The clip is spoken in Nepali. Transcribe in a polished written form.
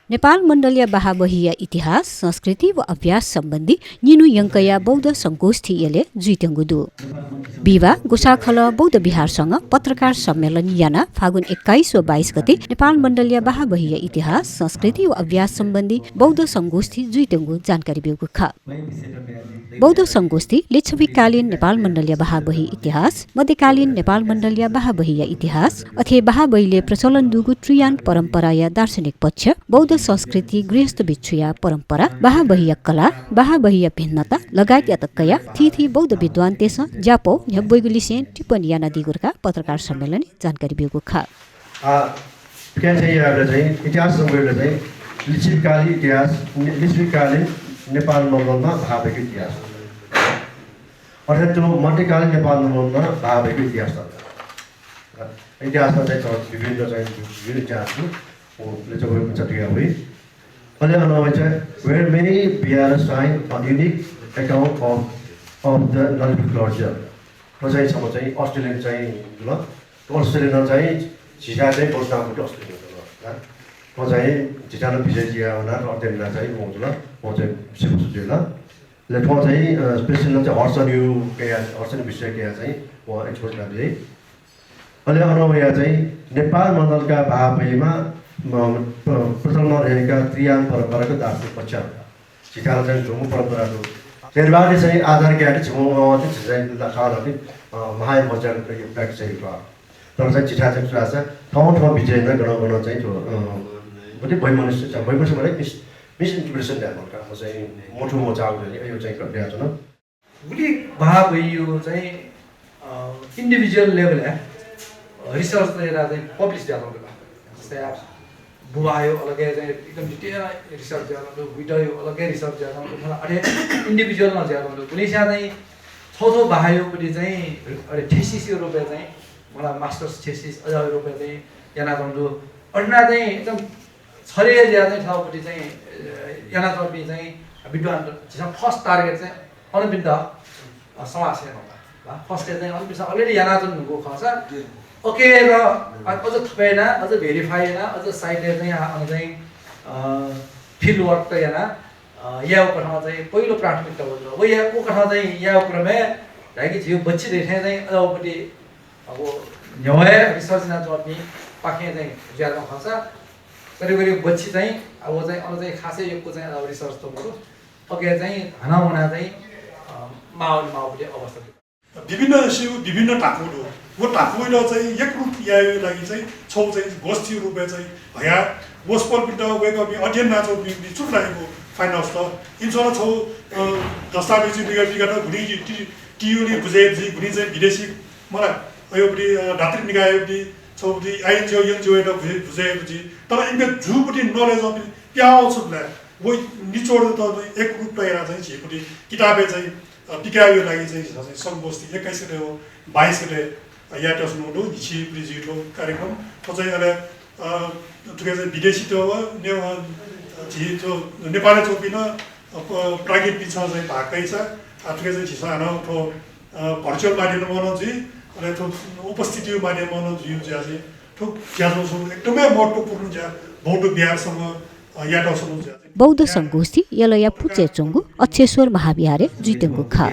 नेपाल मण्डलीय बाहाबहिया इतिहास संस्कृति व अभ्यास सम्बन्धी निनु यङ्कया बौद्ध संगोष्ठी यले जुइत्यङ्गुदु विवाह गोसाखल बौद्ध विहारसँग पत्रकार सम्मेलन याना फागुन 21 व 22 गते नेपाल मण्डलीय बाहाबहिया इतिहास संस्कृति व अभ्यास सम्बन्धी बौद्ध संगोष्ठी जुइत्यङ्गु जानकारी बेगु ख बौद्ध संगोष्ठी लिच्छवीकालीन नेपाल मण्डलीय बाहाबही इतिहास मध्यकालीन नेपाल मण्डलीय बाहाबहिया इतिहास अथे बाहाबहीले प्रचलन दुगु त्रियान परम्पराया दार्शनिक पक्ष बौद्ध संस्कृति गृहस्थ भिक्षुया परम्परा बाहाबहिया कला बाहाबहिया भिन्नता लगायत यातकया थी बौद्ध विद्वान तेस ज्यापो न्यबैगुलिसे टिप्पणी याना दिगुरका पत्रकार सम्मेलन जानकारी बेगु खा इतिहास संग्रहले चाहिँ लिच्छवीकालीन इतिहास लिच्छवीकालीन नेपाल मण्डलमा बाहाबहीको इतिहास अर्थात् त्यो मध्यकालीन नेपाल मण्डलमा बाहाबहीको इतिहास इतिहासमा चाहिँ विभिन्न इतिहासहरू where many bears sign a unique account of the Nalipur culture. चाहिँ सम्म चाहिँ अस्ट्रेलियन चाहिँ ल अस्ट्रेलियन चाहिँ झिटा चाहिँ बोल्दाको अस्ट्रेलियन ल म चाहिँ झिटानो विजय जिया हुना र अध्ययनला चाहिँ म ल म चाहिँ सिपुसु ल ले म चाहिँ स्पेशल चाहिँ हर्सन विषय के चाहिँ म एक्सपोज गर्दै अहिले अनवया चाहिँ नेपाल मण्डलका बाहाबहीमा प्रचलनमा रहेका त्रियान परम्पराको दार्शनिक पक्षहरू झिटालो चाहिँ झुमु परम्पराहरू शेरबाले चाहिँ आधार ज्ञान झुमुमा चाहिँ लाखाले महाय बजारको यो ब्याक चाहिँ तर चाहिँ चिठा चाहिँ कुरा छ ठाउँ विजयमा गण चाहिँ त्यो पनि वैमनस्य छ वैमनस्य भने मिसइन्टरप्रिटेसन ल्याएको काम चाहिँ मोटो मोचाउ यो चाहिँ ल्याएको छ न उली बाहाबही यो चाहिँ इन्डिभिजुअल लेभल रिसर्च चाहिँ पब्लिस ल्याएको जस्तै बुवायो अलग्गै चाहिँ एकदम डिटेल रिसर्च गर्नु भिडियो अलग्गै रिसर्च गर्नु अरे इन्डिभिजुअलमा गर्नु कुनै चाहिँ छौथो बाहायोपट्टि चाहिँ अरे थेसिस यो रुपियाँ चाहिँ मलाई मास्टर्स थेसिस अझ रुपियाँ चाहिँ याना गर्नु अन्ना चाहिँ एकदम छरे ज्यादा ठाउँपट्टि चाहिँ याना तर्फी चाहिँ विद्वान फर्स्ट टार्गेट चाहिँ अनुबिन्द समाज सेवा फर्स्ट चाहिँ अनुबिन्द अलरेडी याना जुनको खर्च ओके र अझ थपेन अझ भेरिफाई अझ साइडले चाहिँ यहाँ चाहिँ फिल्ड वर्क त यहाँ यहाँ कथा चाहिँ पहिलो प्राथमिकता हो वो यहाँ को कथा चाहिँ यहाँ क्रमे लाइक जियो बच्ची देखे चाहिँ अझपट्टि अब न्याय रिसर्च ना जर्नी पाखे चाहिँ ज्यादा खर्च करिब बच्ची चाहिँ अब चाहिँ अझ चाहिँ खासै यो चाहिँ अब रिसर्च त गरौँ ओके चाहिँ हनाउना चाहिँ माओपट्टि अवस्था विभिन्न शिव विभिन्न टाकुहरू वो टाकुइलो चाहिँ एक रूप यायो लागि चाहिँ छौ चाहिँ गोष्ठी रूपमा चाहिँ भया गोस्पल पिट वेक अप अध्ययन नाचो चुप लागेको फाइन हाउस त इन्सोला छौ दस्तावेज विगत घुनी टियुले बुझेपछि घुनी चाहिँ विदेशी मलाई योपट्टि धात्री निकायपट्टि छौपट्टि आइएनजिओ एनजिओ एउटा बुझेपछि तर इनका झुपट्टि नलेज अनि त्यहाँ आउँछ वो निचोड त एक रूप तयार चाहिँ झिपट्टि किताबे चाहिँ टिकायो लागि चाहिँ संगोष्ठी 21 गते हो 22 गते याटस नोडो निछि प्रिजिटो कार्यक्रम चाहिँ अहिले तुके चाहिँ विदेशी त हो झिटो नेपाली चोपिन प्रागित पिछ चाहिँ भाकै छ तुके चाहिँ झिसानो तो भर्चुअल माध्यम मनो जी अनि तो उपस्थिति माध्यम मनो जी चाहिँ तो ज्याजो सु एकदमै महत्त्वपूर्ण ज्या बौद्ध बिहारसँग याटस नु बौद्ध संगोष्ठी यलया पुचे चंगु अक्षेश्वर महाविहारे जुइतेंगु खा